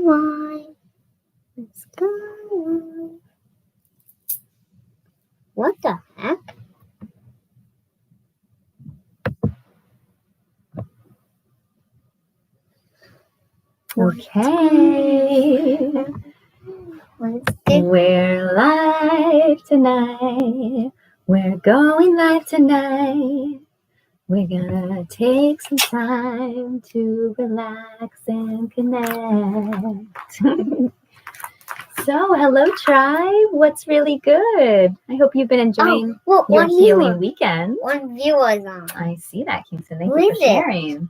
alive. Let's go alive. What the heck? Okay. We're live tonight. We're going live tonight. We're gonna take some time to relax and connect. So, hello, tribe. What's really good? I hope you've been enjoying your healing weekend. One viewer's on. I see that, Kingston. Thank you for sharing.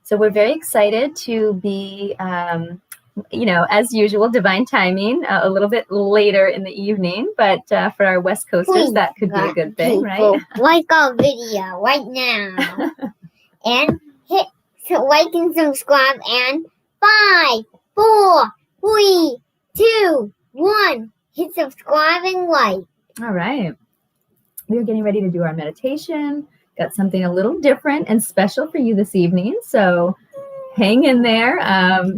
So, we're very excited to be, as usual, divine timing, a little bit later in the evening. But for our West Coasters, that could be a good thing, right? Like our video right now. And hit like and subscribe. And 5, 4, 3, 2, 1. Hit subscribe and like. All right. We're getting ready to do our meditation. Got something a little different and special for you this evening. So hang in there. I'm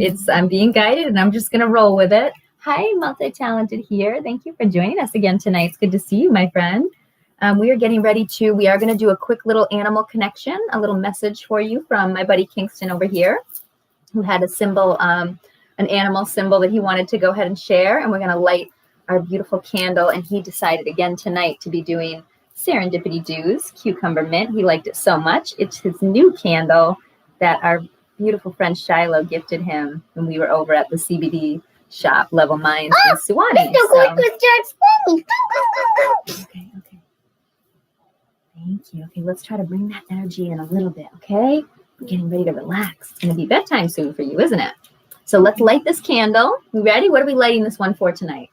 being guided and I'm just going to roll with it. Hi, multi-talented here. Thank you for joining us again tonight. It's good to see you, my friend. We are getting ready we are going to do a quick little animal connection, a little message for you from my buddy Kingston over here, who had a symbol, an animal symbol that he wanted to go ahead and share. And we're going to light our beautiful candle. And he decided again tonight to be doing Serendipity Dews, Cucumber Mint. He liked it so much. It's his new candle that our beautiful friend Shiloh gifted him when we were over at the CBD shop, Level Minds in Suwannee. Okay. Thank you. Okay, let's try to bring that energy in a little bit, okay? We're getting ready to relax. It's going to be bedtime soon for you, isn't it? So let's light this candle. You ready? What are we lighting this one for tonight?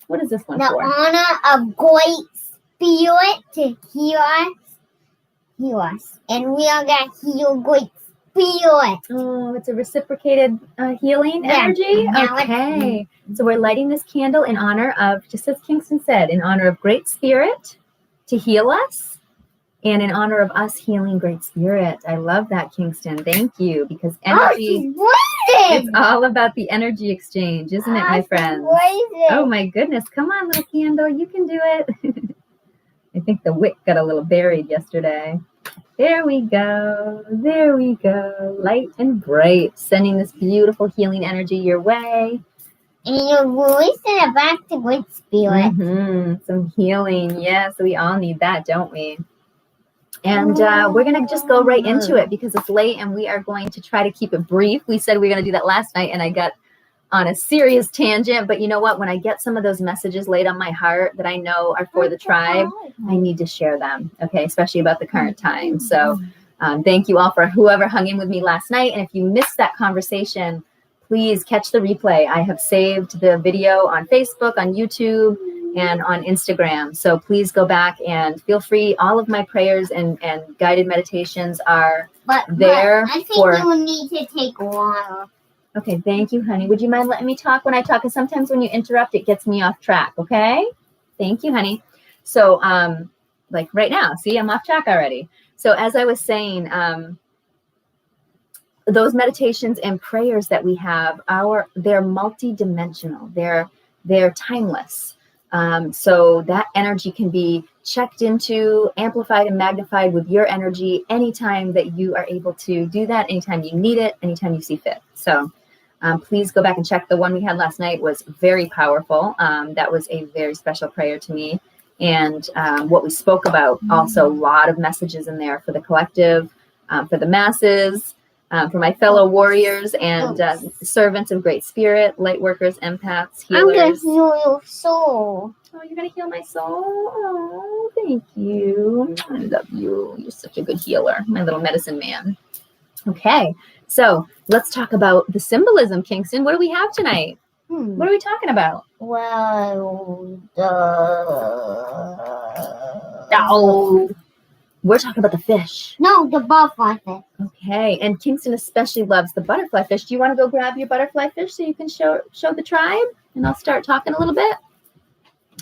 What is this one for? The honor of great spirit to heal us. And we are going to heal great spirit. Oh, it's a reciprocated healing energy? Okay. So we're lighting this candle in honor of, just as Kingston said, in honor of great spirit to heal us and in honor of us healing great spirit. I love that, Kingston. Thank you. Because energy, it's all about the energy exchange, isn't it, my friends? Oh, my goodness. Come on, little candle. You can do it. I think the wick got a little buried yesterday. There we go. There we go. Light and bright. Sending this beautiful healing energy your way. And you're releasing it back to great spirit. Some healing. Yes, we all need that, don't we? And we're going to just go right into it because it's late and we are going to try to keep it brief. We said we were going to do that last night and I got on a serious tangent. But you know what? When I get some of those messages laid on my heart that I know are for the tribe, I need to share them, okay? Especially about the current time. So thank you all for whoever hung in with me last night. And if you missed that conversation, please catch the replay. I have saved the video on Facebook, on YouTube, and on Instagram. So please go back and feel free. All of my prayers and guided meditations are there. I think you need to take water. Okay, thank you, honey. Would you mind letting me talk when I talk? Because sometimes when you interrupt, it gets me off track, okay? Thank you, honey. So, like right now, see, I'm off track already. So as I was saying, those meditations and prayers that we have, they're multidimensional. They're timeless. So that energy can be checked into, amplified and magnified with your energy anytime that you are able to do that, anytime you need it, anytime you see fit. So please go back and check. The one we had last night was very powerful. That was a very special prayer to me. And what we spoke about, also a lot of messages in there for the collective, for the masses, for my fellow warriors and servants of great spirit, light workers, empaths, healers. I'm going to heal your soul. Oh, you're going to heal my soul? Oh, thank you. I love you. You're such a good healer, my little medicine man. Okay, so let's talk about the symbolism, Kingston. What do we have tonight? What are we talking about? Well, we're talking about the fish. No, the butterfly fish. Okay, and Kingston especially loves the butterfly fish. Do you want to go grab your butterfly fish so you can show the tribe? And I'll start talking a little bit.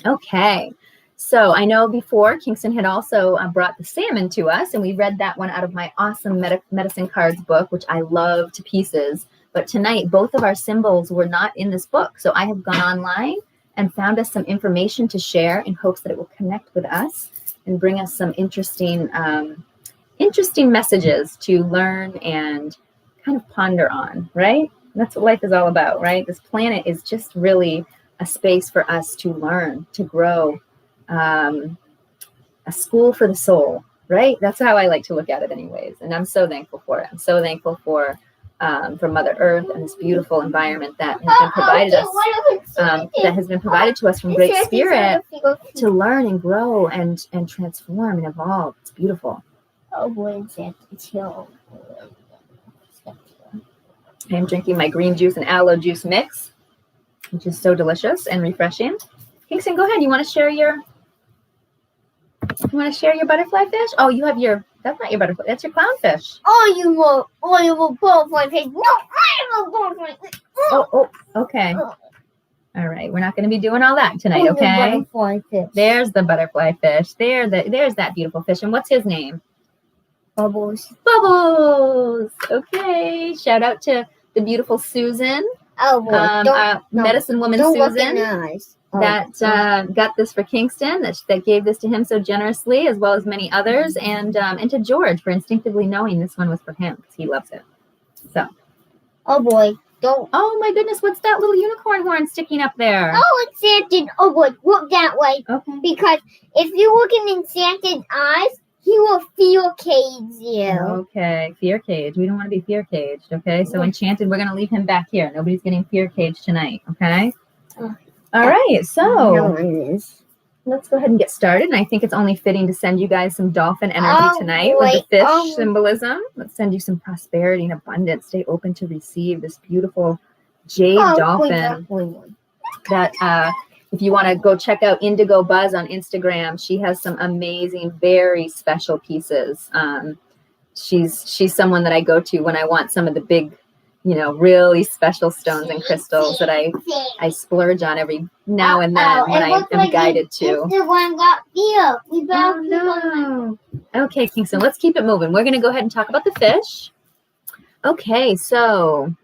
Okay, so I know before Kingston had also brought the salmon to us, and we read that one out of my awesome Medicine Cards book, which I love to pieces. But tonight, both of our symbols were not in this book. So I have gone online and found us some information to share in hopes that it will connect with us and bring us some interesting messages to learn and kind of ponder on, right? That's what life is all about, right? This planet is just really a space for us to learn, to grow, a school for the soul, right? That's how I like to look at it anyways. And I'm so thankful for it. I'm so thankful for Mother Earth and this beautiful environment that has been provided to us from Great Spirit to learn and grow and transform and evolve. It's beautiful. Oh boy, it's here. I'm drinking my green juice and aloe juice mix, which is so delicious and refreshing. Kingston, go ahead. You want to share your butterfly fish? Oh, you have that's not your butterfly. That's your clownfish. Oh, you will butterfly fish. No, I will butterfly fish. Oh, okay. All right. We're not going to be doing all that tonight, okay? The butterfly fish. There's the butterfly fish. There's that beautiful fish. And what's his name? Bubbles. Bubbles. Okay. Shout out to the beautiful Susan. Oh, boy. Medicine woman don't Susan. Look in the eyes. That got this for Kingston, that gave this to him so generously, as well as many others, and to George for instinctively knowing this one was for him because he loves it. So. Oh boy, don't. Oh my goodness, what's that little unicorn horn sticking up there? Oh, it's Santa. Oh boy, look that way. Okay. Because if you're looking in Santa's eyes, he will fear cage you. Okay, fear cage. We don't want to be fear caged. Okay, so Enchanted, we're gonna leave him back here. Nobody's getting fear caged tonight. Okay. All right, so let's go ahead and get started. And I think it's only fitting to send you guys some dolphin energy tonight with the fish symbolism. Let's send you some prosperity and abundance. Stay open to receive this beautiful jade dolphin. That if you want to go check out Indigo Buzz on Instagram, she has some amazing, very special pieces. She's someone that I go to when I want some of the big, really special stones and crystals that I splurge on every now and then when I am guided to. The one got fear. No. Okay, Kingston, let's keep it moving. We're going to go ahead and talk about the fish. Okay, so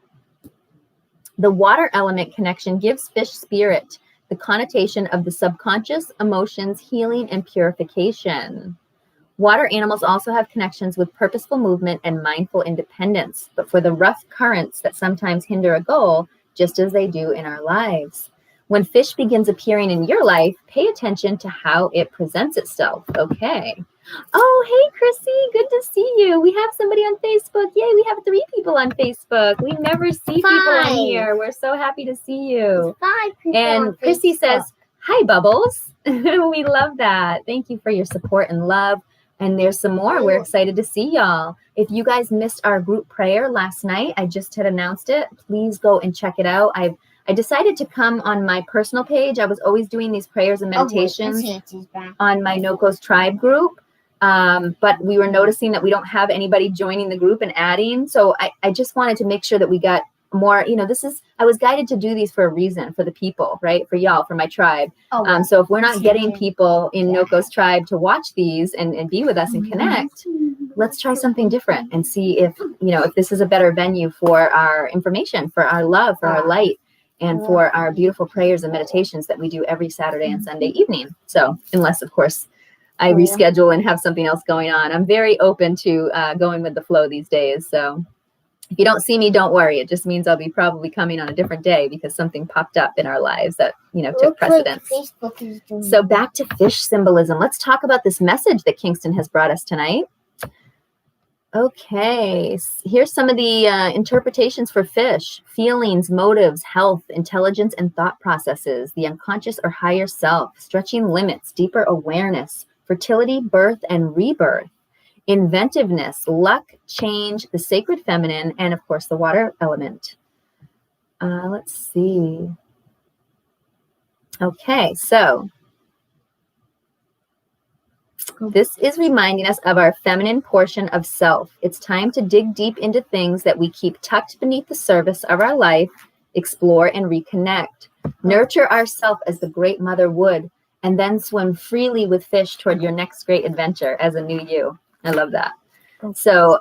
the water element connection gives fish spirit the connotation of the subconscious, emotions, healing, and purification. Water animals also have connections with purposeful movement and mindful independence, but for the rough currents that sometimes hinder a goal, just as they do in our lives. When fish begins appearing in your life, pay attention to how it presents itself. Okay. Oh, hey, Chrissy, good to see you. We have somebody on Facebook. Yay, we have 3 people on Facebook. We never see people on here. We're so happy to see you. 5 people and Chrissy says, hi, Bubbles. We love that. Thank you for your support and love. And there's some more. We're excited to see y'all. If you guys missed our group prayer last night, I just had announced it. Please go and check it out. I decided to come on my personal page. I was always doing these prayers and meditations on my Noko's tribe group. But we were noticing that we don't have anybody joining the group and adding. So I just wanted to make sure that we got more, I was guided to do these for a reason, for the people, right? For y'all, for my tribe. So if we're not getting people in Noko's tribe to watch these and be with us and connect, let's try something different and see if this is a better venue for our information, for our love, for our light, and for our beautiful prayers and meditations that we do every Saturday and Sunday evening. So unless, of course, I reschedule and have something else going on, I'm very open to going with the flow these days. So if you don't see me, don't worry. It just means I'll be probably coming on a different day because something popped up in our lives that, took precedence. So back to fish symbolism. Let's talk about this message that Kingston has brought us tonight. Okay, here's some of the interpretations for fish. Feelings, motives, health, intelligence, and thought processes, the unconscious or higher self, stretching limits, deeper awareness, fertility, birth, and rebirth. Inventiveness, luck, change, the sacred feminine, and of course the water element. Let's see. Okay, so this is reminding us of our feminine portion of self. It's time to dig deep into things that we keep tucked beneath the surface of our life, explore and reconnect. Nurture ourself as the great mother would, and then swim freely with fish toward your next great adventure as a new you. I love that. So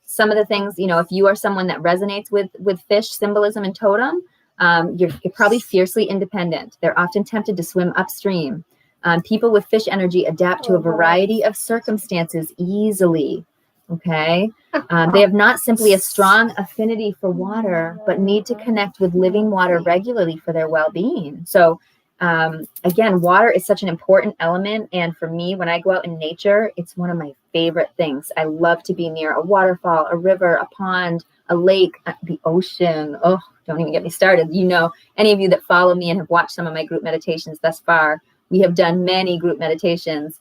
some of the things, if you are someone that resonates with fish symbolism and totem, you're probably fiercely independent. They're often tempted to swim upstream. People with fish energy adapt to a variety of circumstances easily. Okay. They have not simply a strong affinity for water, but need to connect with living water regularly for their well-being. So again, water is such an important element. And for me, when I go out in nature, it's one of my favorite things. I love to be near a waterfall, a river, a pond, a lake, the ocean. Oh, don't even get me started. Any of you that follow me and have watched some of my group meditations thus far, we have done many group meditations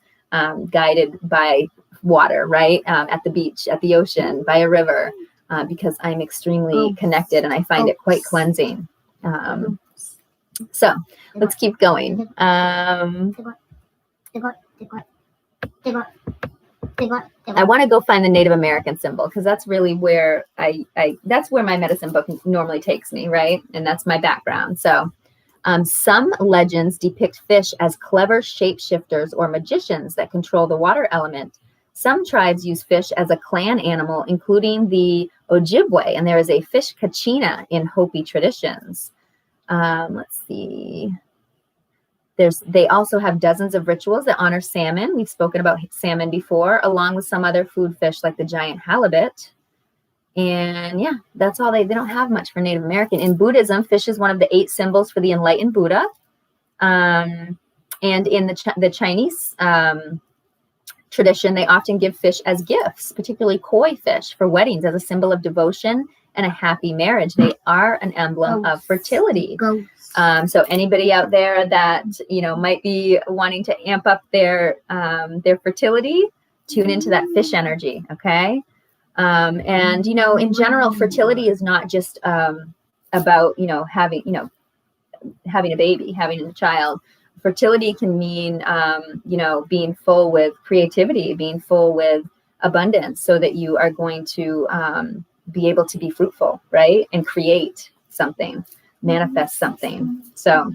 guided by water, right? At the beach, at the ocean, by a river, because I'm extremely connected and I find it quite cleansing. So let's keep going. I want to go find the Native American symbol because that's really where that's where my medicine book normally takes me, right? And that's my background. So some legends depict fish as clever shapeshifters or magicians that control the water element. Some tribes use fish as a clan animal, including the Ojibwe, and there is a fish kachina in Hopi traditions. Let's see. They also have dozens of rituals that honor salmon. We've spoken about salmon before, along with some other food fish like the giant halibut. And yeah, that's all. They don't have much for Native American. In Buddhism, fish is one of the 8 symbols for the enlightened Buddha. And in the Chinese tradition, they often give fish as gifts, particularly koi fish for weddings as a symbol of devotion and a happy marriage. They are an emblem of fertility. So anybody out there that, might be wanting to amp up their fertility, tune into that fish energy. Okay. And, in general, fertility is not just about, having a baby, having a child. Fertility can mean, being full with creativity, being full with abundance so that you are going to be able to be fruitful, right? And create something, manifest something. So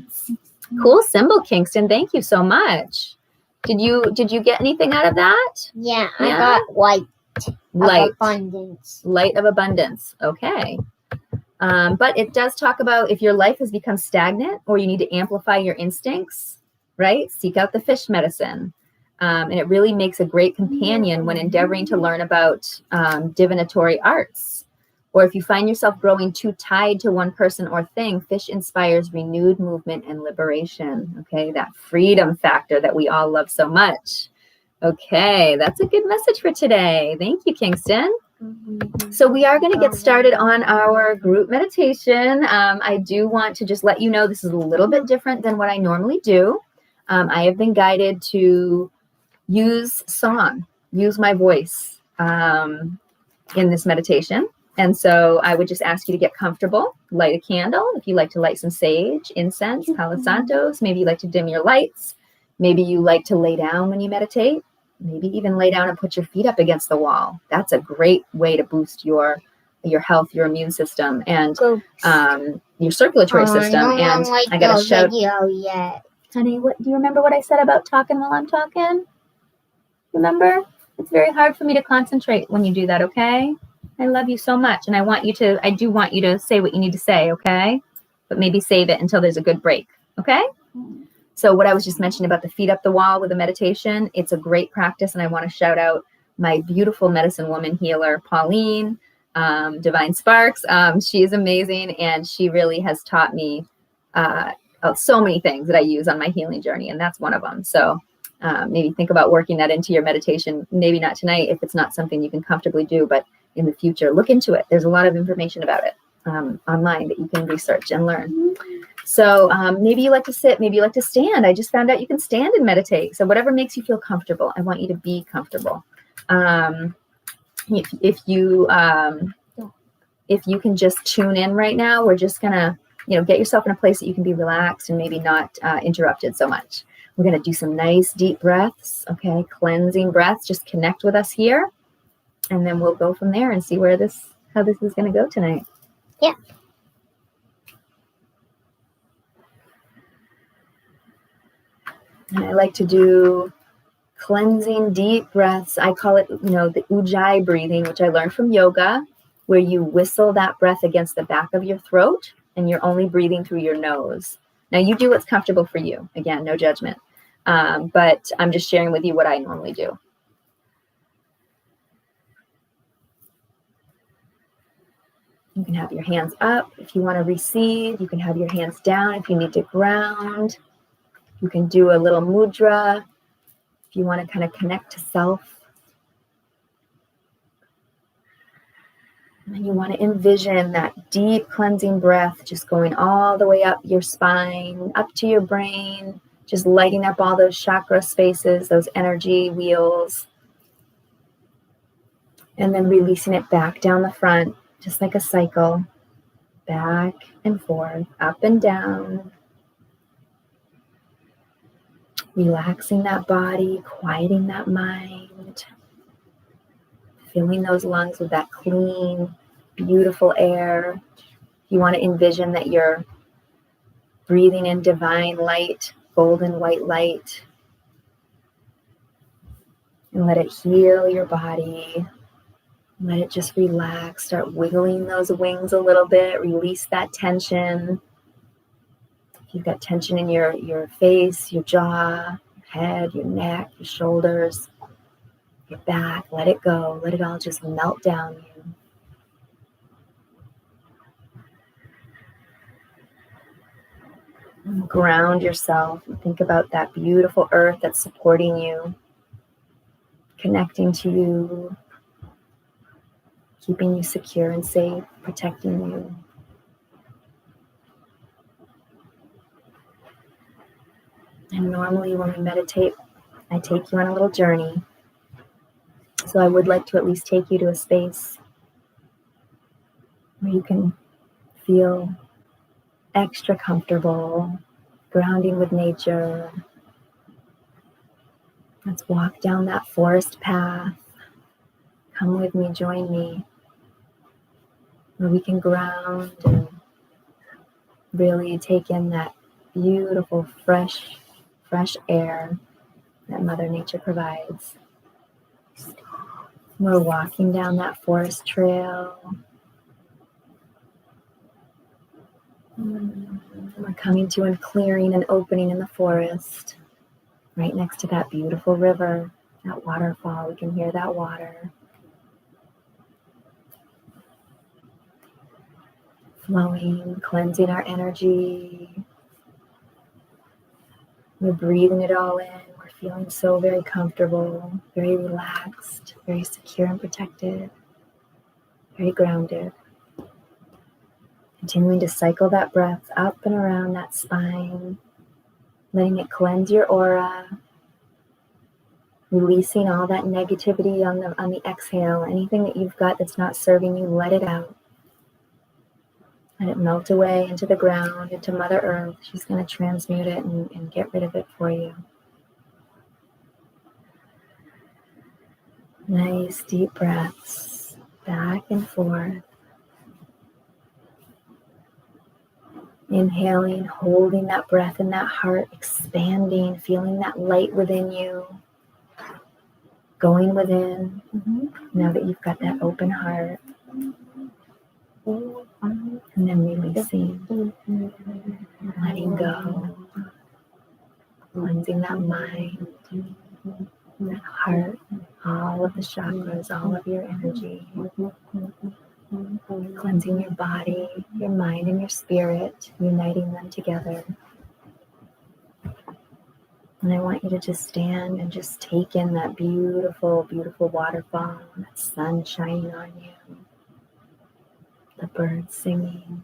cool symbol, Kingston. Thank you so much. Did you get anything out of that? Yeah, I got light of abundance. Light of abundance. Okay. But it does talk about if your life has become stagnant or you need to amplify your instincts, right? Seek out the fish medicine. And it really makes a great companion when endeavoring to learn about divinatory arts. Or if you find yourself growing too tied to one person or thing, fish inspires renewed movement and liberation. Okay, that freedom factor that we all love so much. Okay, that's a good message for today. Thank you, Kingston. So we are going to get started on our group meditation. I do want to just let you know this is a little bit different than what I normally do. I have been guided to use song, use my voice in this meditation. And so I would just ask you to get comfortable, light a candle. If you like to light some sage, incense, Palo Santos, maybe you like to dim your lights. Maybe you like to lay down when you meditate. Maybe even lay down and put your feet up against the wall. That's a great way to boost your health, your immune system, and your circulatory system. And I got to shout. Honey, do you remember what I said about talking while I'm talking? Remember? It's very hard for me to concentrate when you do that, okay? I love you so much, and I do want you to say what you need to say, okay? But maybe save it until there's a good break, okay? So what I was just mentioning about the feet up the wall with a meditation, it's a great practice, and I want to shout out my beautiful medicine woman healer, Pauline, Divine Sparks. She is amazing, and she really has taught me so many things that I use on my healing journey, and that's one of them. So maybe think about working that into your meditation. Maybe not tonight if it's not something you can comfortably do, but in the future, look into it. There's a lot of information about it online that you can research and learn. So maybe you like to sit, maybe you like to stand. I just found out you can stand and meditate. So whatever makes you feel comfortable, I want you to be comfortable. If you can just tune in right now, we're just gonna, get yourself in a place that you can be relaxed and maybe not interrupted so much. We're gonna do some nice deep breaths, okay? Cleansing breaths. Just connect with us here, and then we'll go from there and see how this is gonna go tonight. Yeah. And I like to do cleansing deep breaths. I call it, the ujjayi breathing, which I learned from yoga, where you whistle that breath against the back of your throat and you're only breathing through your nose. Now you do what's comfortable for you. Again, no judgment. But I'm just sharing with you what I normally do. You can have your hands up if you want to receive. You can have your hands down if you need to ground. You can do a little mudra if you want to kind of connect to self. And you want to envision that deep cleansing breath just going all the way up your spine, up to your brain, just lighting up all those chakra spaces, those energy wheels. And then releasing it back down the front, just like a cycle, back and forth, up and down. Relaxing that body, quieting that mind, filling those lungs with that clean, beautiful air. You want to envision that you're breathing in divine light, golden white light, and let it heal your body. Let it just relax. Start wiggling those wings a little bit. Release that tension. If you've got tension in your face, your jaw, your head, your neck, your shoulders, your back, let it go. Let it all just melt down you. And ground yourself. And think about that beautiful earth that's supporting you, connecting to you, keeping you secure and safe, protecting you. And normally when we meditate, I take you on a little journey. So I would like to at least take you to a space where you can feel extra comfortable, grounding with nature. Let's walk down that forest path. Come with me, join me, where we can ground and really take in that beautiful, fresh air that Mother Nature provides. We're walking down that forest trail. We're coming to a clearing and opening in the forest, right next to that beautiful river, that waterfall. We can hear that water flowing, cleansing our energy. We're breathing it all in. We're feeling so very comfortable, very relaxed, very secure and protected, very grounded. Continuing to cycle that breath up and around that spine, letting it cleanse your aura, releasing all that negativity on the exhale. Anything that you've got that's not serving you, let it out. Let it melt away into the ground, into Mother Earth. She's going to transmute it and get rid of it for you. Nice deep breaths, back and forth. Inhaling, holding that breath in that heart, expanding, feeling that light within you, going within. Now that you've got that open heart. And then releasing, letting go, cleansing that mind, that heart, all of the chakras, all of your energy. Cleansing your body, your mind, and your spirit, uniting them together. And I want you to just stand and just take in that beautiful, beautiful waterfall, that sun shining on you, the birds singing.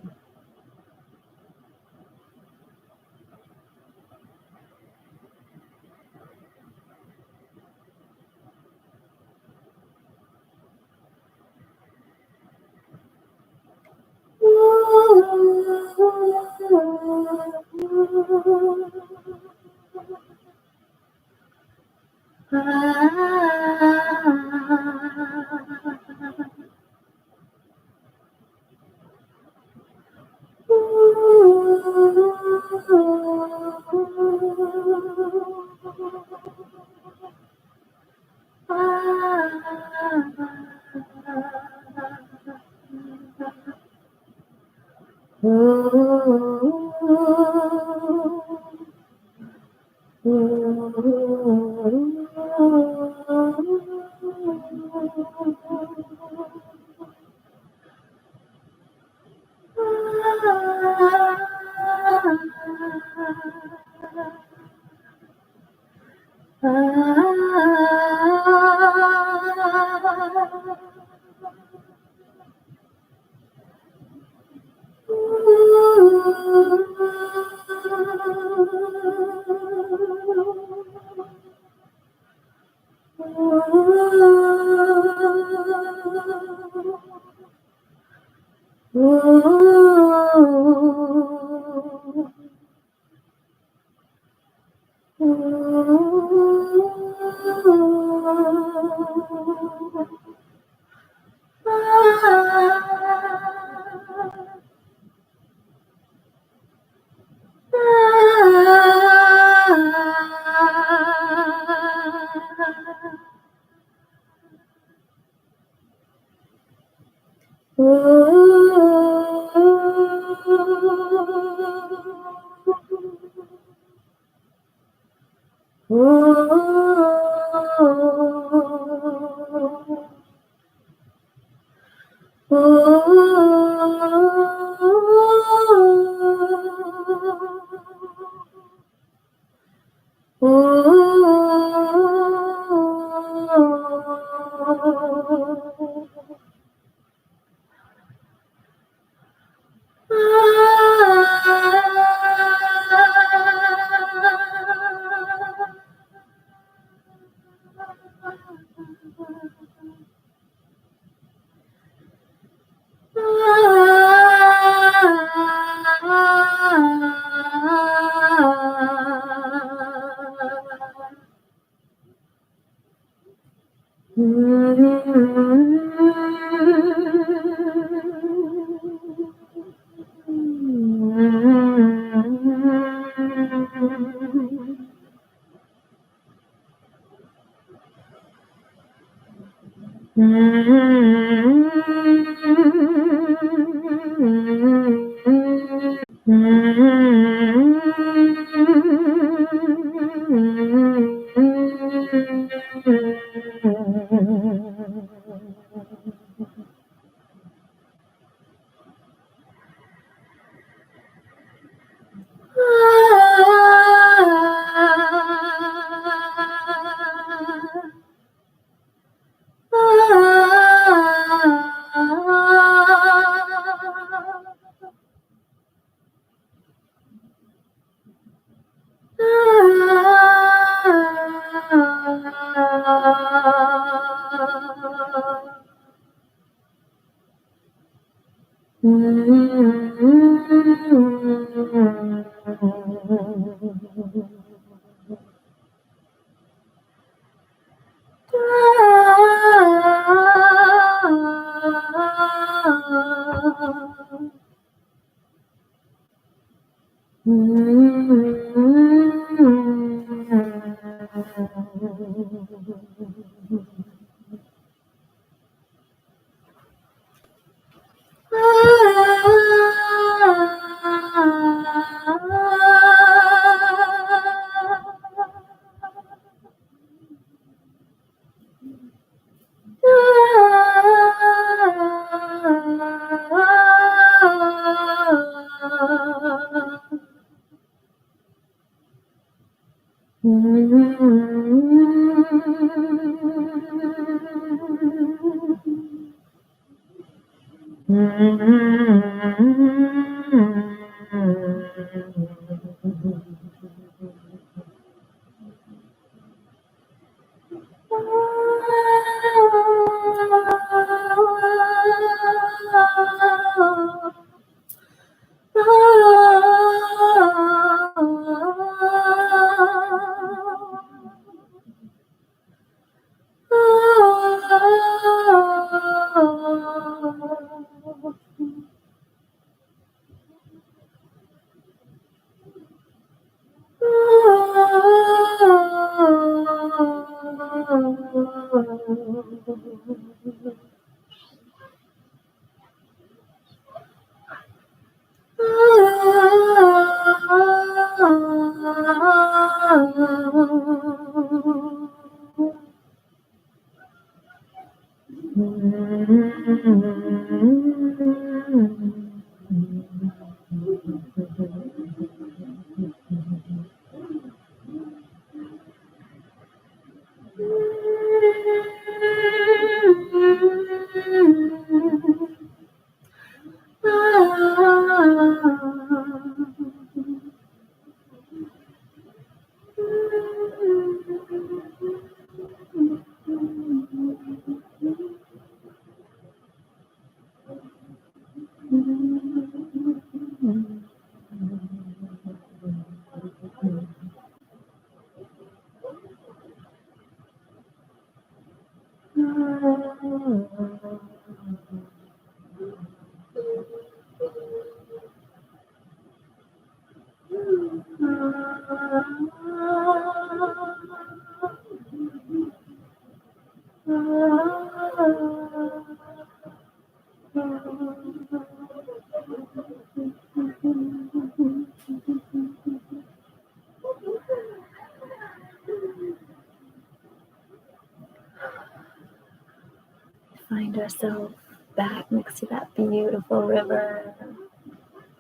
Find ourselves back next to that beautiful river,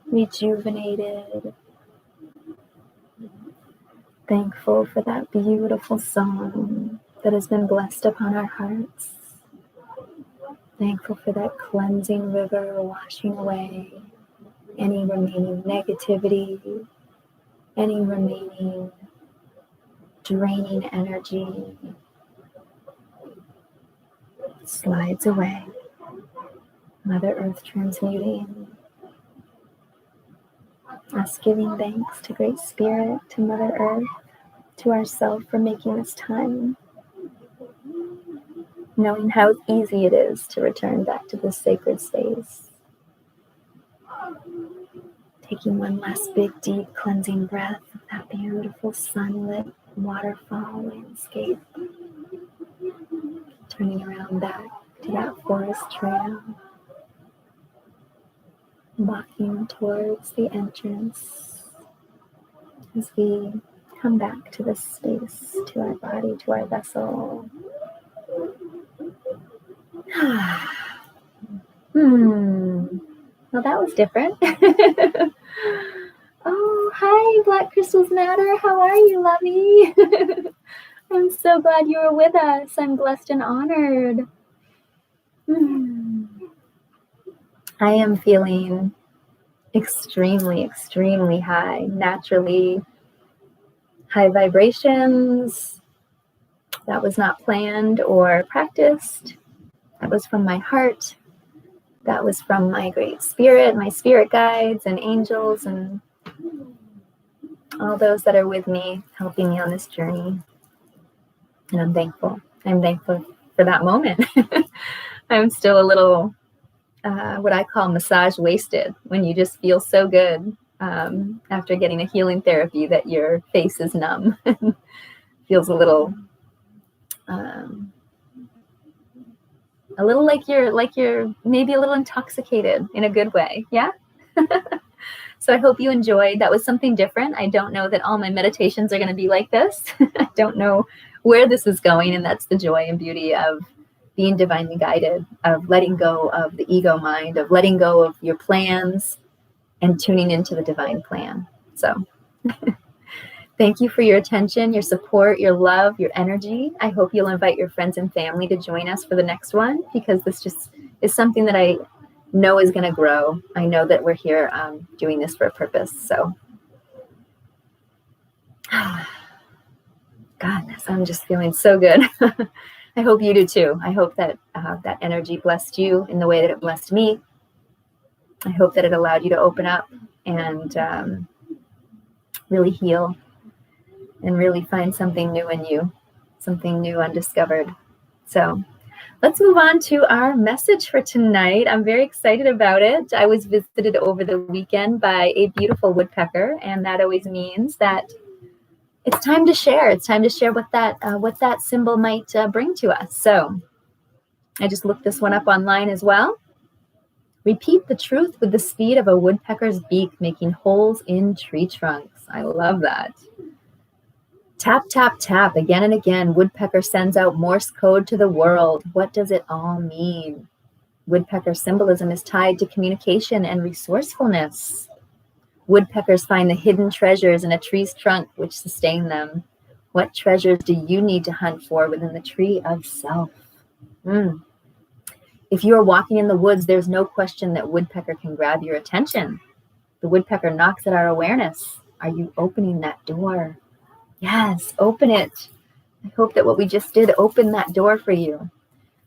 rejuvenated, thankful for that beautiful song that has been blessed upon our hearts, thankful for that cleansing river washing away any remaining negativity, any remaining draining energy. Slides away. Mother Earth transmuting. Us giving thanks to Great Spirit, to Mother Earth, to ourselves for making this time. Knowing how easy it is to return back to this sacred space. Taking one last big, deep, cleansing breath of that beautiful sunlit waterfall landscape. Turning around back to that forest trail. Walking towards the entrance as we come back to this space, to our body, to our vessel. Well, that was different. Oh, hi, Black Crystals Matter. How are you, lovey? I'm so glad you were with us. I'm blessed and honored. I am feeling extremely, extremely high, naturally high vibrations. That was not planned or practiced. That was from my heart. That was from my great spirit, my spirit guides and angels and all those that are with me, helping me on this journey. And I'm thankful. I'm thankful for that moment. I'm still a little, what I call massage wasted, when you just feel so good after getting a healing therapy that your face is numb. Feels a little like you're maybe a little intoxicated in a good way. Yeah. So I hope you enjoyed. That was something different. I don't know that all my meditations are going to be like this. I don't know where this is going. And that's the joy and beauty of being divinely guided, of letting go of the ego mind, of letting go of your plans and tuning into the divine plan. So thank you for your attention, your support, your love, your energy. I hope you'll invite your friends and family to join us for the next one, because this just is something that I know is going to grow. I know that we're here doing this for a purpose. So, goodness, I'm just feeling so good. I hope you do too. I hope that that energy blessed you in the way that it blessed me. I hope that it allowed you to open up and really heal and really find something new in you, something new undiscovered. So let's move on to our message for tonight. I'm very excited about it. I was visited over the weekend by a beautiful woodpecker, and that always means that it's time to share. It's time to share what that symbol might bring to us. So I just looked this one up online as well. Repeat the truth with the speed of a woodpecker's beak, making holes in tree trunks. I love that. Tap, tap, tap, again and again. Woodpecker sends out Morse code to the world. What does it all mean? Woodpecker symbolism is tied to communication and resourcefulness. Woodpeckers find the hidden treasures in a tree's trunk which sustain them. What treasures do you need to hunt for within the tree of self? If you are walking in the woods, there's no question that woodpecker can grab your attention. The woodpecker knocks at our awareness. Are you opening that door? Yes, open it. I hope that what we just did opened that door for you.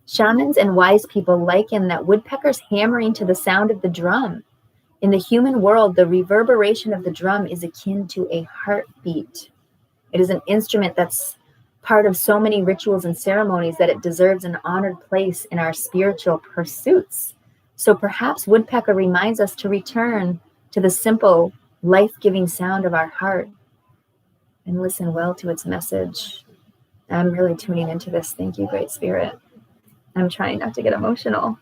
Shamans and wise people liken that woodpeckers hammering to the sound of the drum. In the human world, the reverberation of the drum is akin to a heartbeat. It is an instrument that's part of so many rituals and ceremonies that it deserves an honored place in our spiritual pursuits. So perhaps woodpecker reminds us to return to the simple, life-giving sound of our heart and listen well to its message. I'm really tuning into this. Thank you, Great Spirit. I'm trying not to get emotional.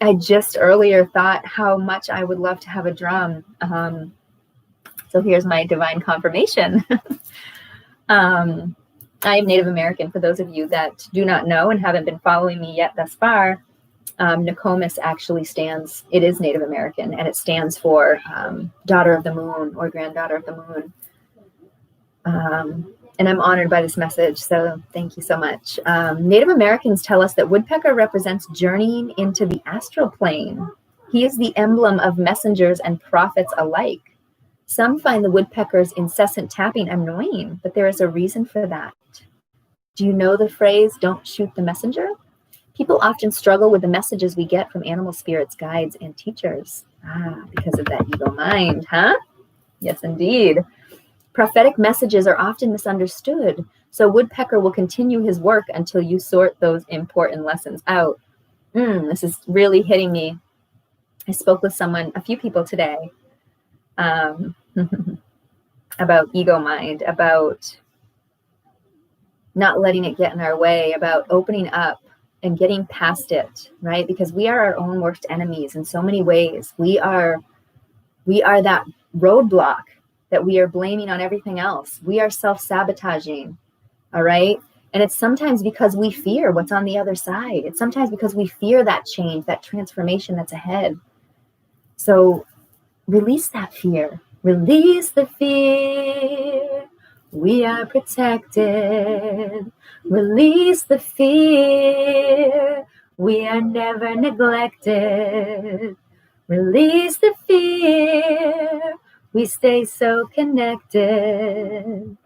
I just earlier thought how much I would love to have a drum. So here's my divine confirmation. I am Native American. For those of you that do not know and haven't been following me yet thus far, Nokomis actually stands, it is Native American, and it stands for daughter of the moon or granddaughter of the moon. And I'm honored by this message, so thank you so much. Native Americans tell us that woodpecker represents journeying into the astral plane. He is the emblem of messengers and prophets alike. Some find the woodpecker's incessant tapping annoying, but there is a reason for that. Do you know the phrase, don't shoot the messenger? People often struggle with the messages we get from animal spirits, guides, and teachers. Because of that ego mind, huh? Yes, indeed. Prophetic messages are often misunderstood, so woodpecker will continue his work until you sort those important lessons out. This is really hitting me. I spoke with a few people today, about ego mind, about not letting it get in our way, about opening up and getting past it, right? Because we are our own worst enemies in so many ways. We are that roadblock that we are blaming on everything else. We are self-sabotaging, all right? And it's sometimes because we fear what's on the other side. It's sometimes because we fear that change, that transformation that's ahead. So release that fear. Release the fear. We are protected. Release the fear. We are never neglected. Release the fear. We stay so connected.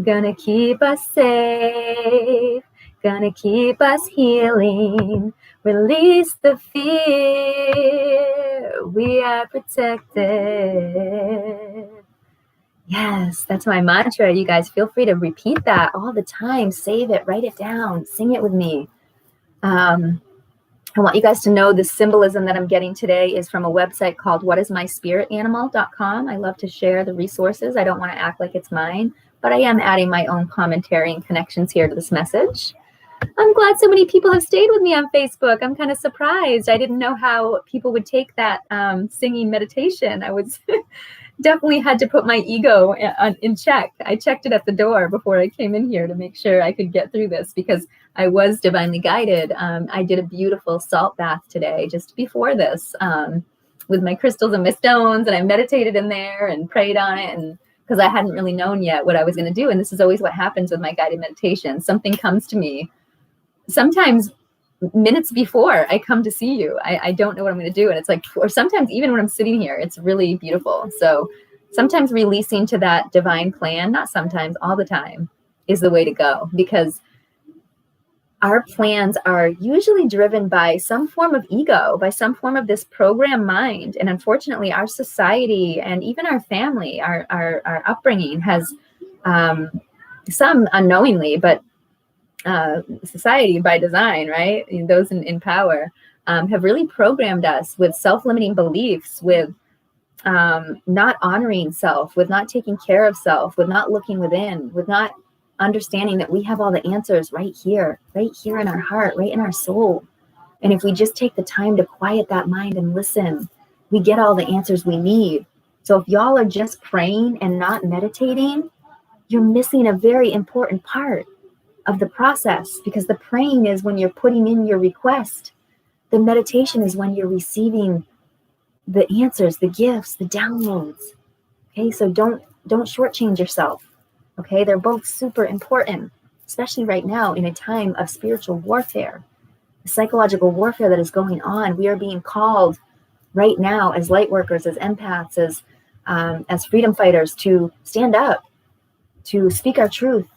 Gonna keep us safe. Gonna keep us healing. Release the fear. We are protected. Yes, that's my mantra. You guys feel free to repeat that all the time. Save it, write it down, sing it with me. I want you guys to know the symbolism that I'm getting today is from a website called whatismyspiritanimal.com. I love to share the resources. I don't want to act like it's mine, but I am adding my own commentary and connections here to this message. I'm glad so many people have stayed with me on Facebook. I'm kind of surprised. I didn't know how people would take that singing meditation. I was definitely had to put my ego in check. I checked it at the door before I came in here to make sure I could get through this because I was divinely guided. I did a beautiful salt bath today just before this with my crystals and my stones, and I meditated in there and prayed on it, and because I hadn't really known yet what I was going to do. And this is always what happens with my guided meditation. Something comes to me sometimes minutes before I come to see you. I don't know what I'm going to do. And it's like, or sometimes even when I'm sitting here, it's really beautiful. So sometimes releasing to that divine plan, not sometimes, all the time, is the way to go, because our plans are usually driven by some form of ego, by some form of this program mind. And unfortunately, our society and even our family, our upbringing has some unknowingly, but society by design, right? Those in power have really programmed us with self-limiting beliefs, with not honoring self, with not taking care of self, with not looking within, with not understanding that we have all the answers right here in our heart, right in our soul. And if we just take the time to quiet that mind and listen, we get all the answers we need. So if y'all are just praying and not meditating, you're missing a very important part of the process, because the praying is when you're putting in your request. The meditation is when you're receiving the answers, the gifts, the downloads. Okay, so don't shortchange yourself. Okay, they're both super important, especially right now in a time of spiritual warfare, the psychological warfare that is going on. We are being called right now as light workers, as empaths, as freedom fighters to stand up, to speak our truth,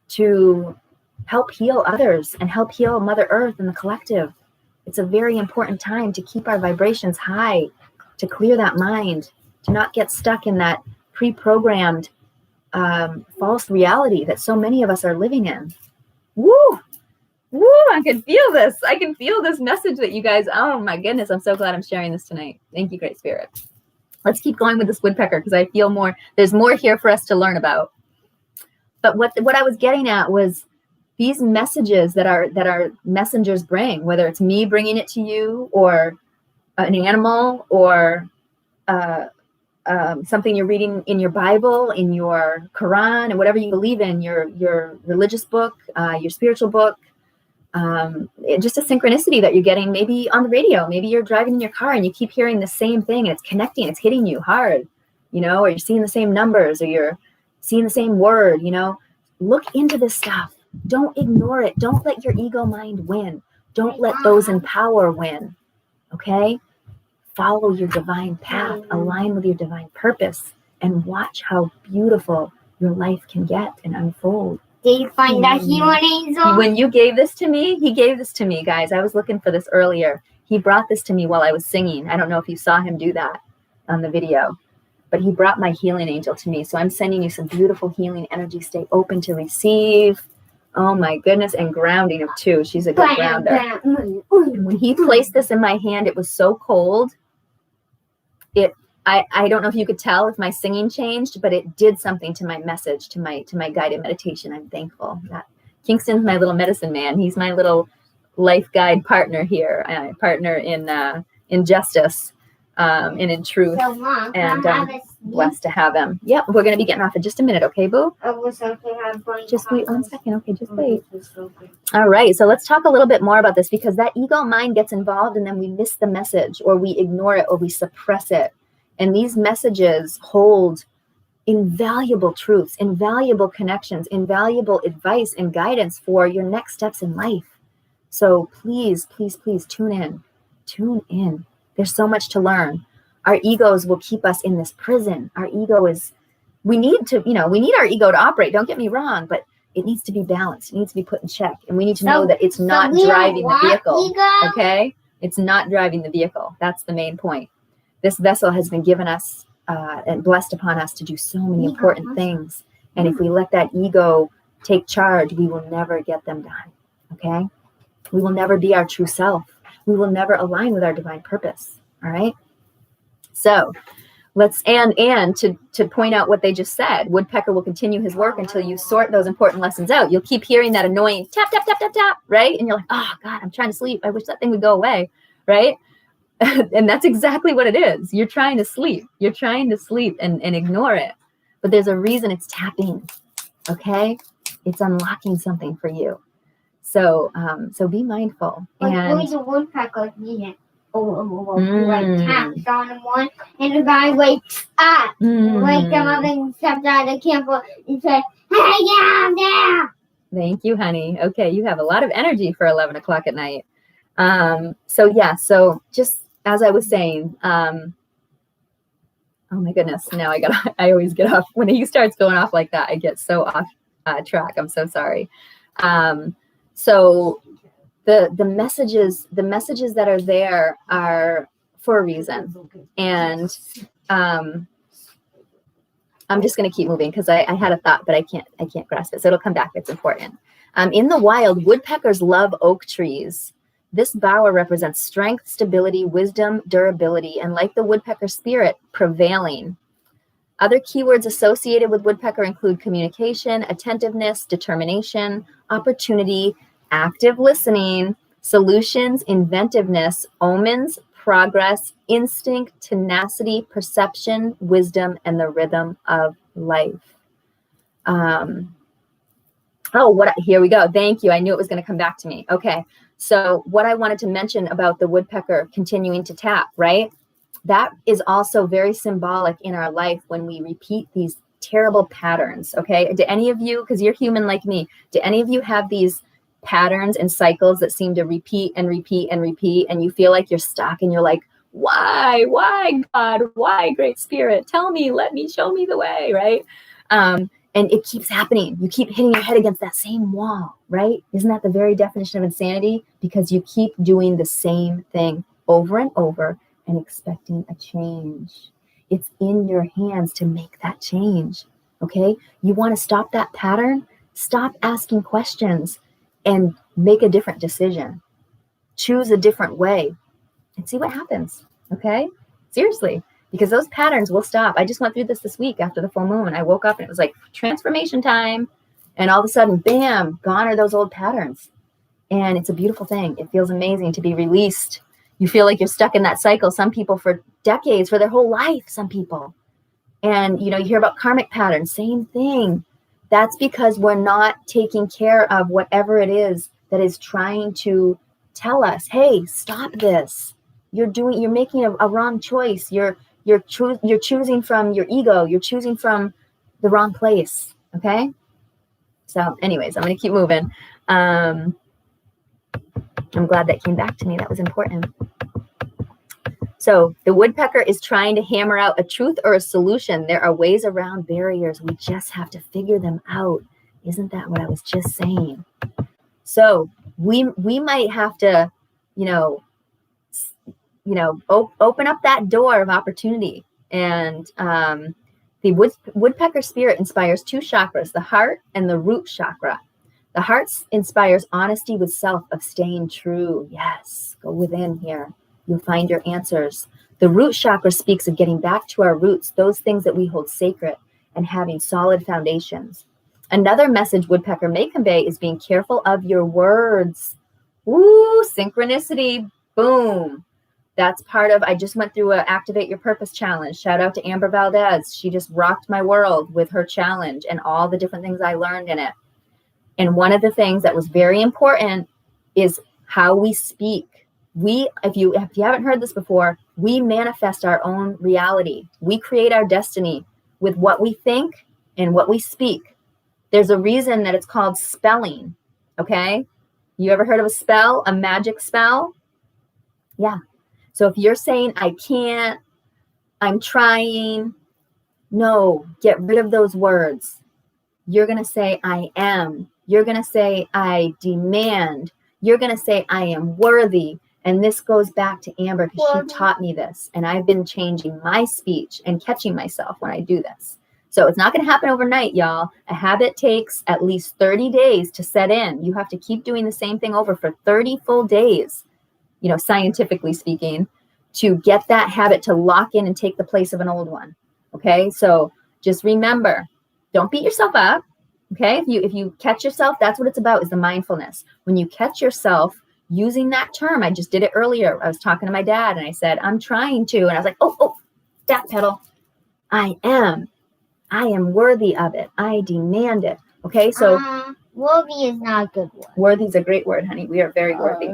to help heal others and help heal Mother Earth and the collective. It's a very important time to keep our vibrations high, to clear that mind, to not get stuck in that pre-programmed false reality that so many of us are living in. Woo! Woo! I can feel this. I can feel this message that you guys, oh my goodness, I'm so glad I'm sharing this tonight. Thank you, Great Spirit. Let's keep going with this woodpecker because I feel there's more here for us to learn about. But what I was getting at was these messages that our messengers bring, whether it's me bringing it to you or an animal or something you're reading in your Bible, in your Quran, and whatever you believe in, your religious book, your spiritual book, just a synchronicity that you're getting maybe on the radio. Maybe you're driving in your car and you keep hearing the same thing and it's connecting, it's hitting you hard, or you're seeing the same numbers or you're seeing the same word, Look into this stuff. Don't ignore it. Don't let your ego mind win. Don't let those in power win. Okay? Follow your divine path, align with your divine purpose, and watch how beautiful your life can get and unfold. Did you find that healing angel? When you gave this to me, he gave this to me, guys. I was looking for this earlier. He brought this to me while I was singing. I don't know if you saw him do that on the video, but he brought my healing angel to me. So I'm sending you some beautiful healing energy. Stay open to receive. Oh my goodness. And grounding him too. She's a good grounder. When he placed this in my hand, it was so cold. I don't know if you could tell if my singing changed, but it did something to my message, to my guided meditation. I'm thankful that Kingston's my little medicine man. He's my little life guide partner here, partner in justice and in truth. So, Mom, and blessed to have him. Yep, we're gonna be getting off in just a minute, okay, boo? Just wait 1 second, okay, just wait. All right, so let's talk a little bit more about this because that ego mind gets involved and then we miss the message or we ignore it or we suppress it. And these messages hold invaluable truths, invaluable connections, invaluable advice and guidance for your next steps in life. So please, please, please tune in. Tune in. There's so much to learn. Our egos will keep us in this prison. Our ego we need our ego to operate. Don't get me wrong, but it needs to be balanced. It needs to be put in check. And we need to know that it's not driving the vehicle. Ego? Okay? It's not driving the vehicle. That's the main point. This vessel has been given us and blessed upon us to do so many important things. And if we let that ego take charge, we will never get them done. Okay? We will never be our true self. We will never align with our divine purpose. All right? So let's, and to point out what they just said, Woodpecker will continue his work until you sort those important lessons out. You'll keep hearing that annoying tap, tap, tap, tap, tap, right? And you're like, oh God, I'm trying to sleep. I wish that thing would go away, right? And that's exactly what it is. You're trying to sleep. You're trying to sleep and ignore it. But there's a reason it's tapping, okay? It's unlocking something for you. So so be mindful. Like the woodpecker didn't. Like tapped on him one, and the guy wakes up. Wake him up and stepped out of the camper and said, hey, yeah, there. Thank you, honey. Okay, you have a lot of energy for 11 o'clock at night. So just as I was saying, oh my goodness, now I always get off. When he starts going off like that, I get so off track. I'm so sorry. So the messages that are there are for a reason. And I'm just going to keep moving because I had a thought, but I can't grasp it. So it'll come back. It's important. In the wild, woodpeckers love oak trees. This bower represents strength, stability, wisdom, durability, and like the woodpecker spirit, prevailing. Other keywords associated with woodpecker include communication, attentiveness, determination, opportunity, active listening, solutions, inventiveness, omens, progress, instinct, tenacity, perception, wisdom, and the rhythm of life. Here we go. Thank you. I knew it was going to come back to me. Okay. So what I wanted to mention about the woodpecker continuing to tap, right? that is also very symbolic in our life when we repeat these terrible patterns. Okay. Do any of you, because you're human like me, do any of you have these patterns and cycles that seem to repeat and repeat and repeat, and you feel like you're stuck and you're like, why God, why Great Spirit, tell me, let me, show me the way, right? And it keeps happening. You keep hitting your head against that same wall, right? Isn't that the very definition of insanity? Because you keep doing the same thing over and over and expecting a change. It's in your hands to make that change, okay? You want to stop that pattern? Stop asking questions and make a different decision. Choose a different way and see what happens, okay? Seriously, because those patterns will stop. I just went through this week after the full moon. I woke up and it was like transformation time. And all of a sudden, bam, gone are those old patterns. And it's a beautiful thing. It feels amazing to be released. You feel like you're stuck in that cycle. Some people for decades, for their whole life, some people. And, you hear about karmic patterns, same thing. That's because we're not taking care of whatever it is that is trying to tell us, hey, stop this. You're making a wrong choice. You're choosing from your ego. You're choosing from the wrong place. Okay. So anyways, I'm going to keep moving. I'm glad that came back to me. That was important. So the woodpecker is trying to hammer out a truth or a solution. There are ways around barriers. We just have to figure them out. Isn't that what I was just saying? So we might have to, open up that door of opportunity. And the woodpecker spirit inspires two chakras, the heart and the root chakra. The heart inspires honesty with self, of staying true. Yes, go within here. You'll find your answers. The root chakra speaks of getting back to our roots, those things that we hold sacred, and having solid foundations. Another message woodpecker may convey is being careful of your words. Ooh, synchronicity, boom. That's part of, I just went through a Activate Your Purpose challenge. Shout out to Amber Valdez. She just rocked my world with her challenge and all the different things I learned in it. And one of the things that was very important is how we speak. If you haven't heard this before, we manifest our own reality. We create our destiny with what we think and what we speak. There's a reason that it's called spelling. Okay. You ever heard of a spell, a magic spell? Yeah. So if you're saying, I can't, I'm trying, no, get rid of those words. You're going to say, I am. You're going to say, I demand. You're going to say, I am worthy. And this goes back to Amber because she taught me this. And I've been changing my speech and catching myself when I do this. So it's not going to happen overnight, y'all. A habit takes at least 30 days to set in. You have to keep doing the same thing over for 30 full days, scientifically speaking, to get that habit to lock in and take the place of an old one. Okay. So just remember, don't beat yourself up. Okay. If you catch yourself, that's what it's about, is the mindfulness. When you catch yourself using that term, I just did it earlier. I was talking to my dad and I said, I'm trying to, and I was like, oh, back pedal. I am worthy of it. I demand it. Okay. So worthy is not a good word. Worthy is a great word, honey. We are very worthy.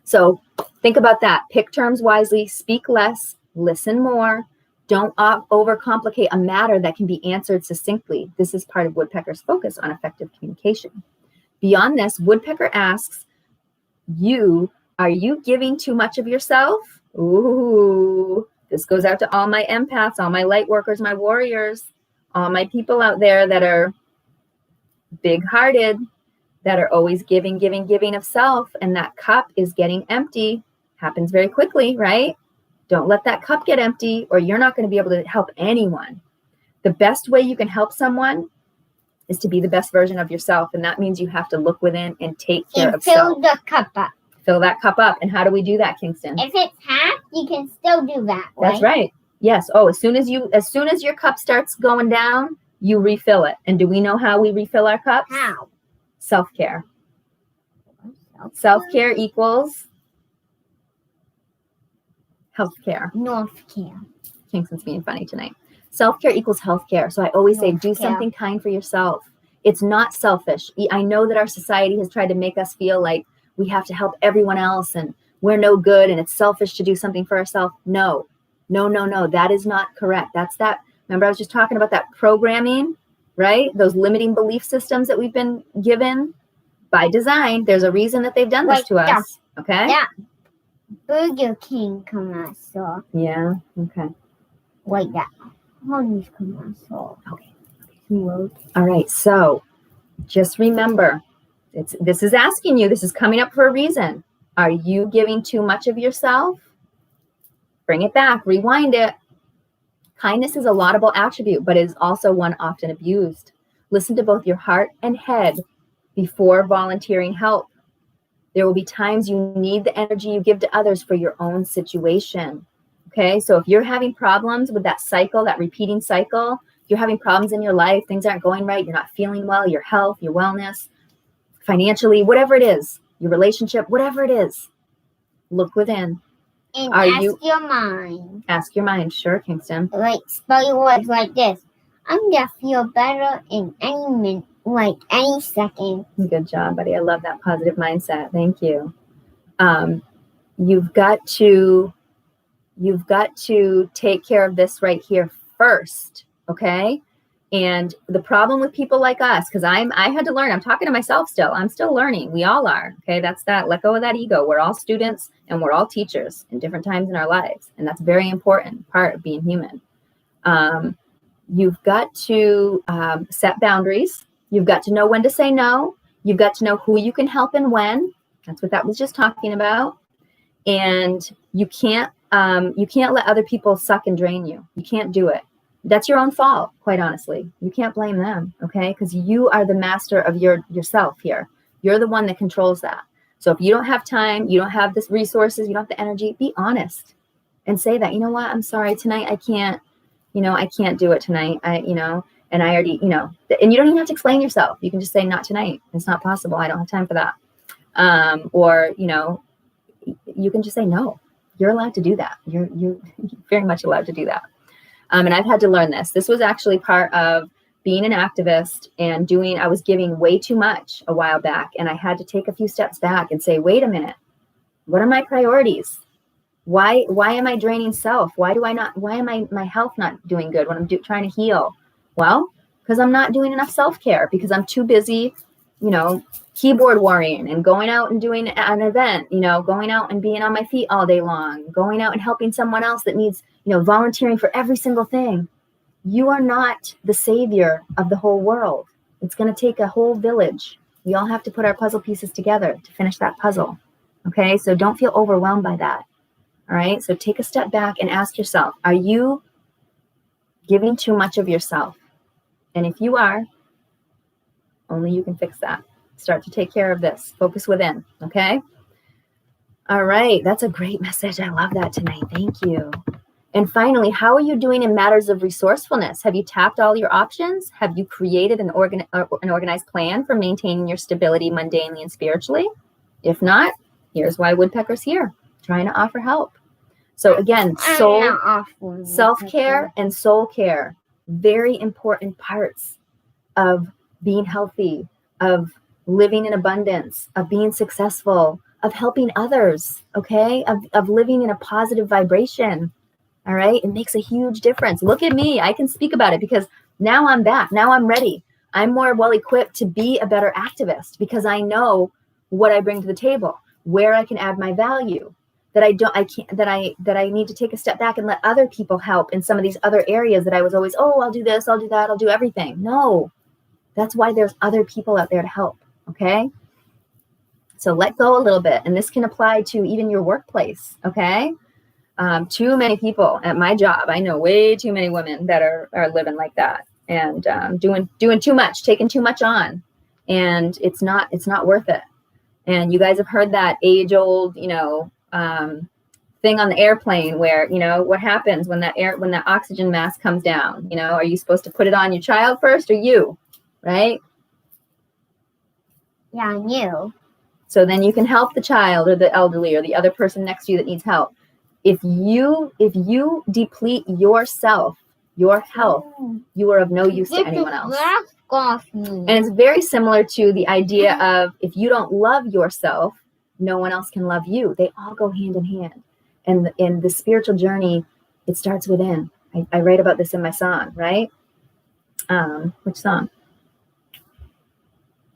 So think about that. Pick terms wisely, speak less, listen more. Don't overcomplicate a matter that can be answered succinctly. This is part of woodpecker's focus on effective communication. Beyond this, woodpecker asks, are you giving too much of yourself? Ooh, this goes out to all my empaths, all my light workers, my warriors, all my people out there that are big-hearted, that are always giving of self, and that cup is getting empty. Happens very quickly, right? Don't let that cup get empty, or you're not going to be able to help anyone. The best way you can help someone is to be the best version of yourself. And that means you have to look within and take care of self. Fill the cup up. Fill that cup up. And how do we do that, Kingston? If it's half, you can still do that, right? That's right. Yes. Oh, as soon as your cup starts going down, you refill it. And do we know how we refill our cups? How? Self-care. Self-care equals healthcare. North-care. Kingston's being funny tonight. Self-care equals healthcare. So I always say, do something kind for yourself. It's not selfish. I know that our society has tried to make us feel like we have to help everyone else and we're no good and it's selfish to do something for ourselves. No, No. That is not correct. That's that. Remember, I was just talking about that programming, right? Those limiting belief systems that we've been given by design. There's a reason that they've done this to us. Okay? That Burger King commercial. Yeah. Okay. Like that Honey's commercial. Okay. All right. So just remember, this is asking you, this is coming up for a reason. Are you giving too much of yourself? Bring it back, rewind it. Kindness is a laudable attribute, but it is also one often abused. Listen to both your heart and head before volunteering help. There will be times you need the energy you give to others for your own situation. Okay, so if you're having problems with that cycle, that repeating cycle, you're having problems in your life, things aren't going right, you're not feeling well, your health, your wellness, financially, whatever it is, your relationship, whatever it is, look within. And ask your mind. Ask your mind, sure, Kingston. Like, spell your words like this. I'm gonna feel better in any minute, like any second. Good job, buddy. I love that positive mindset. Thank you. You've got to take care of this right here first, okay? And the problem with people like us, because I had to learn, I'm talking to myself still, I'm still learning. We all are, okay? That's that, let go of that ego. We're all students and we're all teachers in different times in our lives. And that's a very important part of being human. You've got to set boundaries. You've got to know when to say no. You've got to know who you can help and when. That's what that was just talking about. And you can't let other people suck and drain you. You can't do it. That's your own fault, quite honestly. You can't blame them, okay? Because you are the master of yourself here. You're the one that controls that. So if you don't have time, you don't have the resources, you don't have the energy, be honest and say that, you know what, I'm sorry, tonight I can't do it tonight. And I already, and you don't even have to explain yourself. You can just say, not tonight. It's not possible. I don't have time for that. Or you can just say no. You're allowed to do that. You're very much allowed to do that. And I've had to learn this. This was actually part of being an activist and I was giving way too much a while back. And I had to take a few steps back and say, wait a minute, what are my priorities? Why am I draining self? Why am my health not doing good when I'm trying to heal? Well, because I'm not doing enough self-care, because I'm too busy, keyboard warrioring and going out and doing an event, going out and being on my feet all day long, going out and helping someone else that needs, volunteering for every single thing. You are not the savior of the whole world. It's going to take a whole village. We all have to put our puzzle pieces together to finish that puzzle. Okay, so don't feel overwhelmed by that. All right, so take a step back and ask yourself, are you giving too much of yourself? And if you are, only you can fix that. Start to take care of this. Focus within, okay? All right, that's a great message. I love that tonight. Thank you. And finally, how are you doing in matters of resourcefulness? Have you tapped all your options? Have you created an organized plan for maintaining your stability mundanely and spiritually? If not, here's why Woodpecker's here, trying to offer help. So again, self-care and soul care, very important parts of being healthy, of living in abundance, of being successful, of helping others, okay? Of living in a positive vibration, all right? It makes a huge difference. Look at me. I can speak about it because now I'm back. Now I'm ready. I'm more well-equipped to be a better activist because I know what I bring to the table, where I can add my value, that I need to take a step back and let other people help in some of these other areas that I was always, I'll do this, I'll do that, I'll do everything. No, that's why there's other people out there to help, okay? So let go a little bit. And this can apply to even your workplace, okay? Too many people at my job. I know way too many women that are living like that and doing too much, taking too much on. And it's not worth it. And you guys have heard that age-old, thing on the airplane where, what happens when that oxygen mask comes down? Are you supposed to put it on your child first or you, right? Yeah, you. So then you can help the child or the elderly or the other person next to you that needs help. If you deplete yourself, your health, you are of no use to anyone else. And it's very similar to the idea of if you don't love yourself, no one else can love you. They all go hand in hand. And the spiritual journey It starts within. I write about this in my song, right? Which song?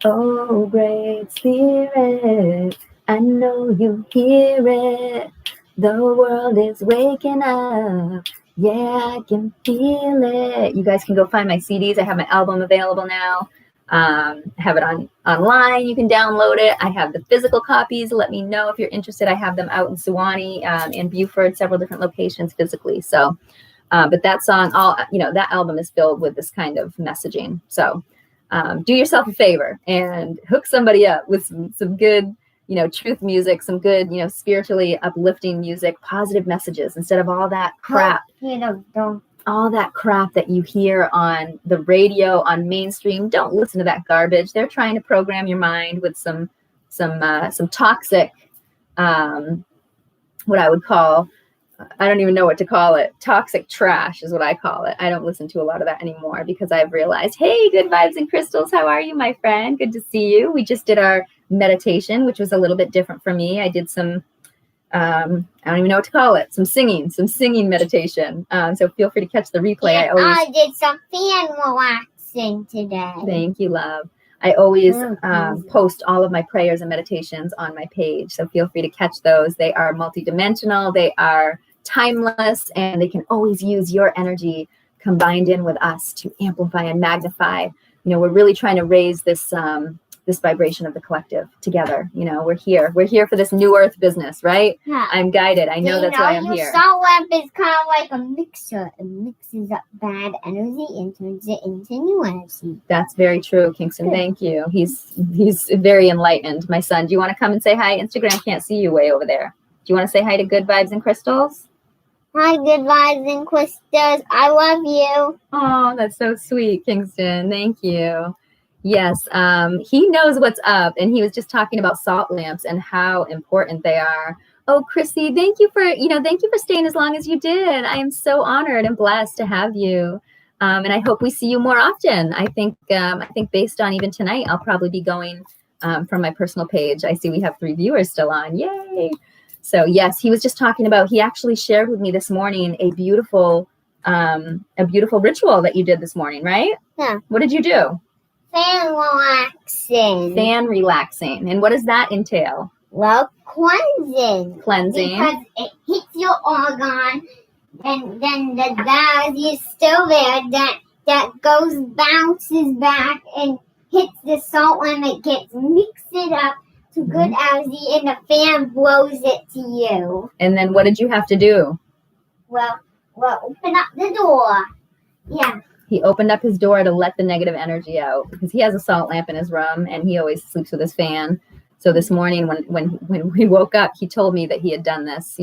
Oh, great Spirit, I know you hear it. The world is waking up. Yeah, I can feel it. You guys can go find my CDs. I have my album available now. Have it online. You can download it. I have the physical copies. Let me know if you're interested. I have them out in Suwannee and Buford, several different locations physically. So, but that song, that album is filled with this kind of messaging. So do yourself a favor and hook somebody up with some good, truth music, some good, spiritually uplifting music, positive messages instead of all that crap. All that crap that you hear on the radio, on mainstream. Don't listen to that garbage. They're trying to program your mind with some toxic, what I would call, I don't even know what to call it. Toxic trash is what I call it. I don't listen to a lot of that anymore because I've realized, hey, good vibes and crystals. How are you, my friend? Good to see you. We just did our meditation, which was a little bit different for me. I did some, I don't even know what to call it. Some singing meditation. So feel free to catch the replay. I did some fan relaxing today. Thank you, love. I always post all of my prayers and meditations on my page. So feel free to catch those. They are multidimensional. They are timeless, and they can always use your energy combined in with us to amplify and magnify. We're really trying to raise this vibration of the collective together. We're here for this new earth business, right? Yeah. I'm guided. I know that's why I'm here. Your salt lamp is kind of like a mixer. It mixes up bad energy and turns it into new energy. That's very true, Kingston. Good. Thank you. He's very enlightened. My son, do you want to come and say hi? Instagram can't see you way over there. Do you want to say hi to Good Vibes and Crystals? Hi, Good Vibes and Crystals. I love you. Oh, that's so sweet, Kingston. Thank you. Yes, he knows what's up, and he was just talking about salt lamps and how important they are. Oh, Chrissy, thank you for staying as long as you did. I am so honored and blessed to have you, and I hope we see you more often. I think based on even tonight, I'll probably be going from my personal page. I see we have 3 viewers still on. Yay! So yes, he was just talking about. He actually shared with me this morning a beautiful ritual that you did this morning, right? Yeah. What did you do? Fan relaxing. Fan relaxing. And what does that entail? Well, cleansing. Cleansing. Because it hits your organ, and then the energy is still there. That bounces back and hits the salt lamp. It gets mixed up to good energy, and the fan blows it to you. And then what did you have to do? Well, open up the door. Yeah. He opened up his door to let the negative energy out because he has a salt lamp in his room and he always sleeps with his fan. So this morning when we woke up, he told me that he had done this,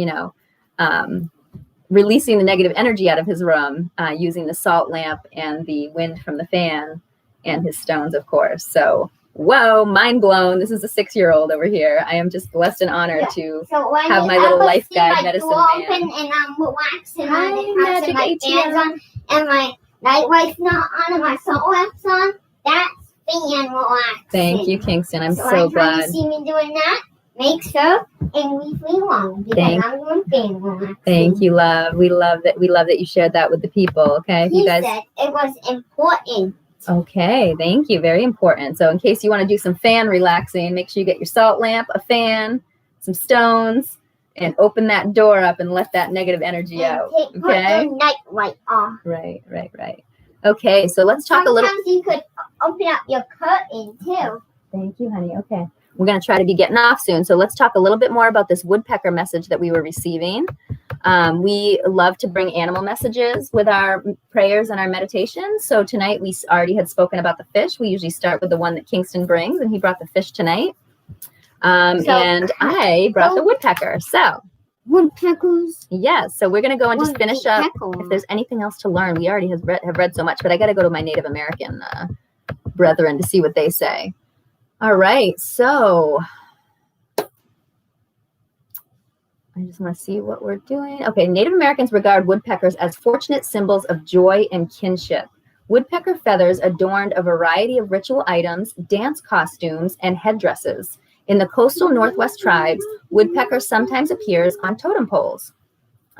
releasing the negative energy out of his room using the salt lamp and the wind from the fan and his stones, of course. So, whoa, mind blown. This is a 6-year-old over here. I am just blessed and honored to have my little life guide medicine man. Open and I'm relaxing on it, having my fans on, and my night light's not on and my salt lamp's on. That's fan relaxing. Thank you, Kingston. I'm so glad. When you see me doing that, make sure and leave me alone because I'm doing fan relaxing. Thank you, love. We love that you shared that with the people. Okay, He said it was important. Okay, thank you. Very important. So in case you want to do some fan relaxing, make sure you get your salt lamp, a fan, some stones, and open that door up and let that negative energy out. Okay. Put the night light off. Right. Okay, so let's talk a little. Sometimes you could open up your curtain too. Thank you, honey. Okay. We're going to try to be getting off soon. So let's talk a little bit more about this woodpecker message that we were receiving. We love to bring animal messages with our prayers and our meditations. So tonight we already had spoken about the fish. We usually start with the one that Kingston brings, and he brought the fish tonight. And I brought the woodpecker. So woodpeckers. Yes. So we're going to go and just finish up. If there's anything else to learn, we already have read so much, but I got to go to my Native American brethren to see what they say. All right. So I just want to see what we're doing. Okay. Native Americans regard woodpeckers as fortunate symbols of joy and kinship. Woodpecker feathers adorned a variety of ritual items, dance costumes, and headdresses. In the coastal Northwest tribes, woodpecker sometimes appears on totem poles.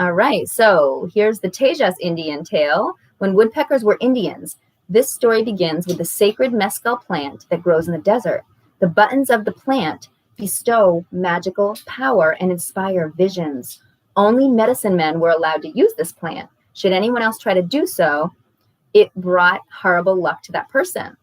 All right, so here's the Tejas Indian tale. When woodpeckers were Indians, this story begins with the sacred mescal plant that grows in the desert. The buttons of the plant bestow magical power and inspire visions. Only medicine men were allowed to use this plant. Should anyone else try to do so, it brought horrible luck to that person.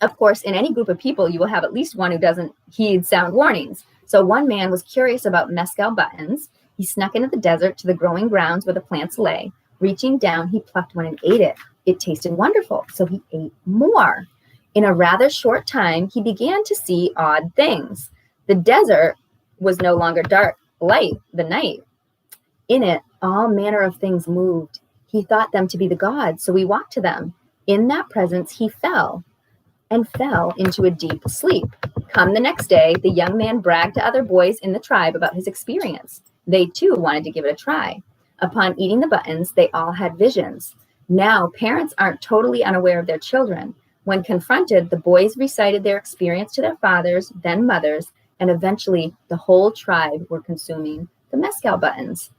Of course, in any group of people, you will have at least one who doesn't heed sound warnings. So one man was curious about mescal buttons. He snuck into the desert to the growing grounds where the plants lay. Reaching down, he plucked one and ate it. It tasted wonderful, so he ate more. In a rather short time, he began to see odd things. The desert was no longer dark, light, the night. In it, all manner of things moved. He thought them to be the gods, so he walked to them. In that presence, he fell into a deep sleep. Come the next day, the young man bragged to other boys in the tribe about his experience. They too wanted to give it a try. Upon eating the buttons, they all had visions. Now, parents aren't totally unaware of their children. When confronted, the boys recited their experience to their fathers, then mothers, and eventually the whole tribe were consuming the mescal buttons.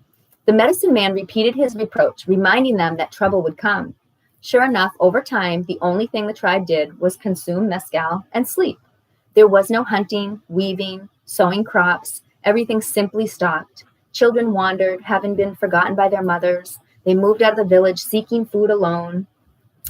The medicine man repeated his reproach, reminding them that trouble would come. Sure enough, over time, the only thing the tribe did was consume mescal and sleep. There was no hunting, weaving, sowing crops. Everything simply stopped. Children wandered, having been forgotten by their mothers. They moved out of the village seeking food alone.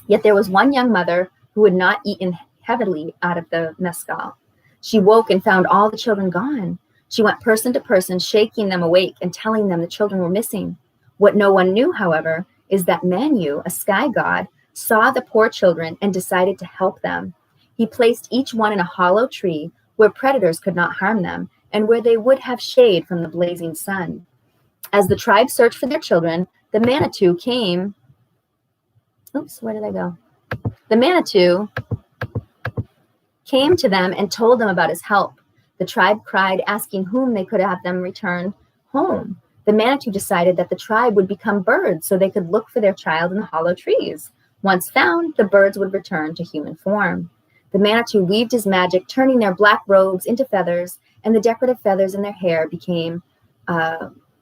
Yet there was one young mother who had not eaten heavily out of the mescal. She woke and found all the children gone. She went person to person, shaking them awake and telling them the children were missing. What no one knew, however, is that Manu, a sky god, saw the poor children and decided to help them. He placed each one in a hollow tree where predators could not harm them and where they would have shade from the blazing sun. As the tribe searched for their children, the Manitou came. Where did I go? The Manitou came to them and told them about his help. The tribe cried, asking whom they could have them return home. The Manitou decided that the tribe would become birds so they could look for their child in the hollow trees. Once found, the birds would return to human form. The Manitou weaved his magic, turning their black robes into feathers, and the decorative feathers in their hair became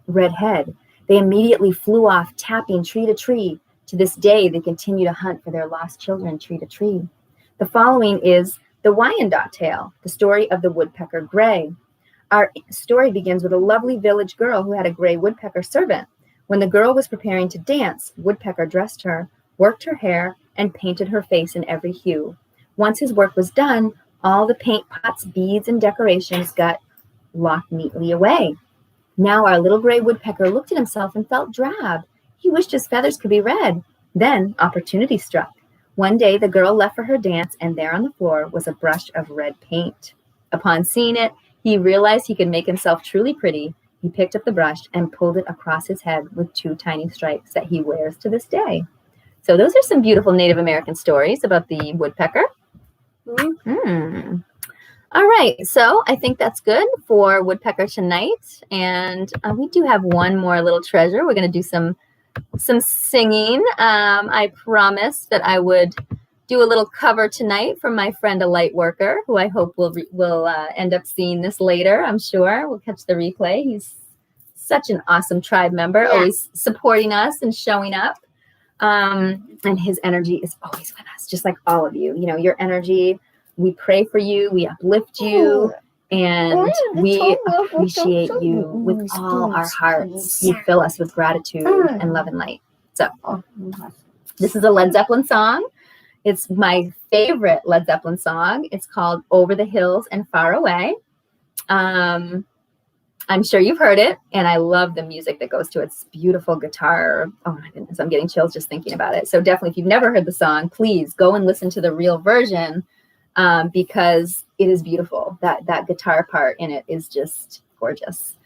red head. They immediately flew off, tapping tree to tree. To this day, they continue to hunt for their lost children tree to tree. The following is the Wyandotte tale, the story of the woodpecker gray. Our story begins with a lovely village girl who had a gray woodpecker servant. When the girl was preparing to dance, Woodpecker dressed her, worked her hair, and painted her face in every hue. Once his work was done, all the paint pots, beads, and decorations got locked neatly away. Now our little gray woodpecker looked at himself and felt drab. He wished his feathers could be red. Then opportunity struck. One day the girl left for her dance, and there on the floor was a brush of red paint. Upon seeing it, he realized he could make himself truly pretty. He picked up the brush and pulled it across his head with 2 tiny stripes that he wears to this day. So those are some beautiful Native American stories about the woodpecker. Mm-hmm. All right, so I think that's good for woodpecker tonight. And we do have one more little treasure. We're going to do some singing. I promised that I would do a little cover tonight from my friend, a light worker, who I hope will end up seeing this later. I'm sure we'll catch the replay. He's such an awesome tribe member, always supporting us and showing up. And his energy is always with us, just like all of you. You know, your energy, we pray for you, we uplift you, and we appreciate you with all our hearts. You fill us with gratitude and love and light. So this is a Led Zeppelin song. It's my favorite Led Zeppelin song. It's called Over the Hills and Far Away. I'm sure you've heard it, and I love the music that goes to it. It's beautiful guitar. Oh my goodness, I'm getting chills just thinking about it. So definitely, if you've never heard the song, please go and listen to the real version because it is beautiful. That guitar part in it is just gorgeous.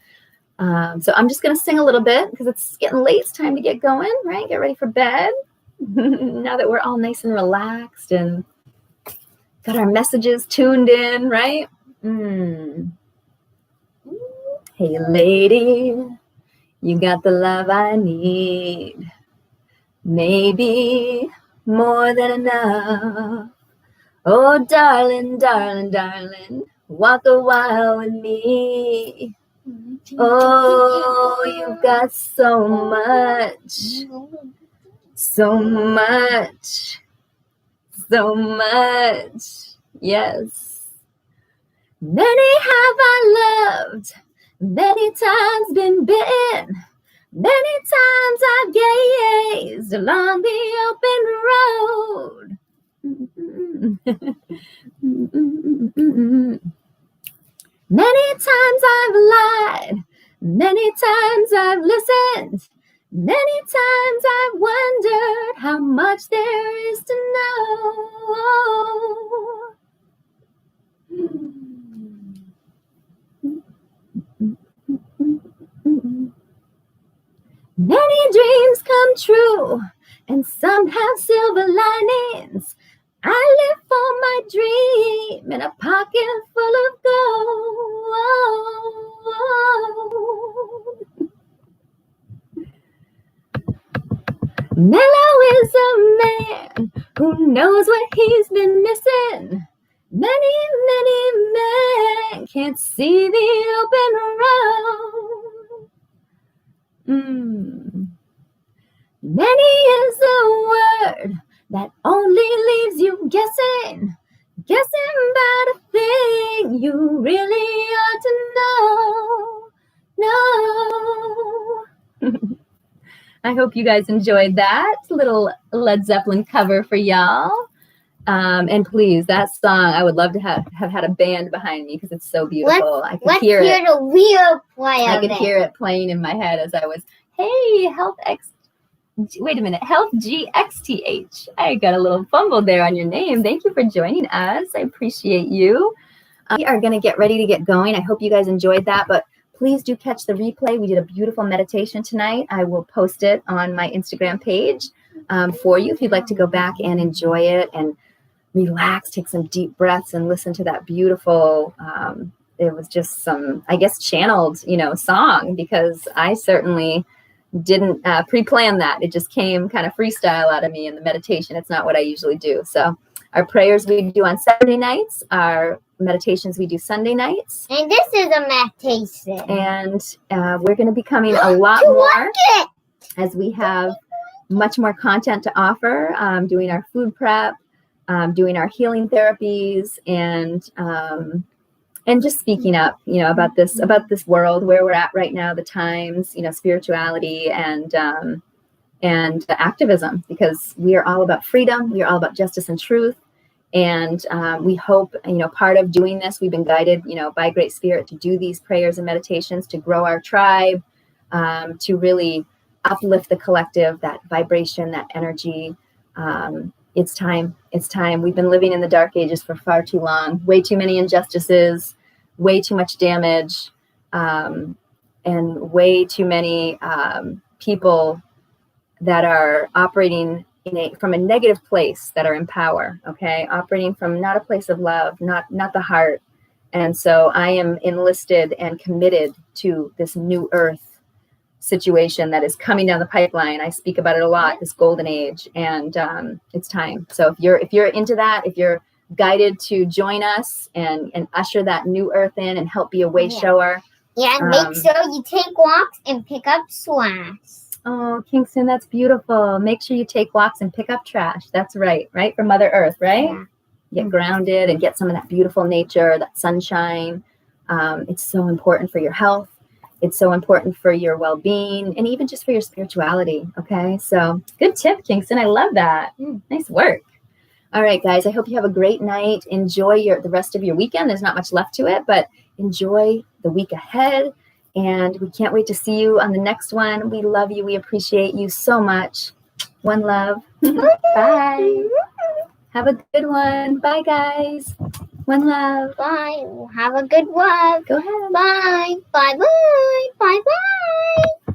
So I'm just going to sing a little bit because it's getting late. It's time to get going, right? Get ready for bed. Now that we're all nice and relaxed and got our messages tuned in, right? Hey, lady, you got the love I need. Maybe more than enough. Oh, darling, darling, darling, walk a while with me. Oh, you've got so much, so much, so much. Yes. Many have I loved, many times been bitten, many times I've gazed along the open road. Many times I've lied, many times I've listened, many times I've wondered how much there is to know. Many dreams come true, and some have silver linings. I live for my dream in a pocket full of gold. Mellow is a man who knows what he's been missing. Many, many men can't see the open road. Many is the word that only leaves you guessing about a thing you really ought to know. I hope you guys enjoyed that little Led Zeppelin cover for y'all. And please, that song, I would love to have had a band behind me because it's so beautiful. I could hear it. The real play I could hear it playing in my head as I was, hey, Health GXTH. I got a little fumble there on your name. Thank you for joining us. I appreciate you. We are going to get ready to get going. I hope you guys enjoyed that, but please do catch the replay. We did a beautiful meditation tonight. I will post it on my Instagram page for you if you'd like to go back and enjoy it and relax, take some deep breaths and listen to that beautiful, it was just some, I guess, channeled, song, because I certainly didn't pre-plan that. It just came kind of freestyle out of me in the meditation. It's not what I usually do. So our prayers we do on Saturday nights, our meditations we do Sunday nights. And this is a meditation. And we're going to be coming a lot more as we have much more content to offer, doing our food prep, doing our healing therapies, and just speaking up, about this world, where we're at right now, the times, spirituality and activism, because we are all about freedom. We are all about justice and truth. And we hope, part of doing this, we've been guided, by Great Spirit to do these prayers and meditations, to grow our tribe, to really uplift the collective, that vibration, that energy. It's time. It's time. We've been living in the dark ages for far too long. Way too many injustices, way too much damage, and way too many people that are operating from a negative place, that are in power, okay? Operating from not a place of love, not the heart. And so I am enlisted and committed to this new earth situation that is coming down the pipeline. I speak about it a lot, this golden age, and it's time. So if you're into that, if you're guided to join us and usher that new earth in and help be a way shower. Yeah, make sure you take walks and pick up trash. Oh, Kingston, that's beautiful. Make sure you take walks and pick up trash. That's right from Mother Earth, right? Yeah. Get grounded and get some of that beautiful nature, that sunshine. It's so important for your health. It's so important for your well-being and even just for your spirituality. Okay, so good tip, Kingston. I love that. Nice work. All right, guys, I hope you have a great night. Enjoy the rest of your weekend. There's not much left to it, but enjoy the week ahead. And we can't wait to see you on the next one. We love you. We appreciate you so much. One love. Bye. Have a good one. Bye, guys. One love. Bye. Have a good one. Go ahead. Bye. Bye. Bye. Bye. Bye.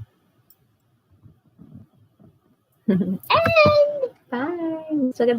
And bye. Still gotta do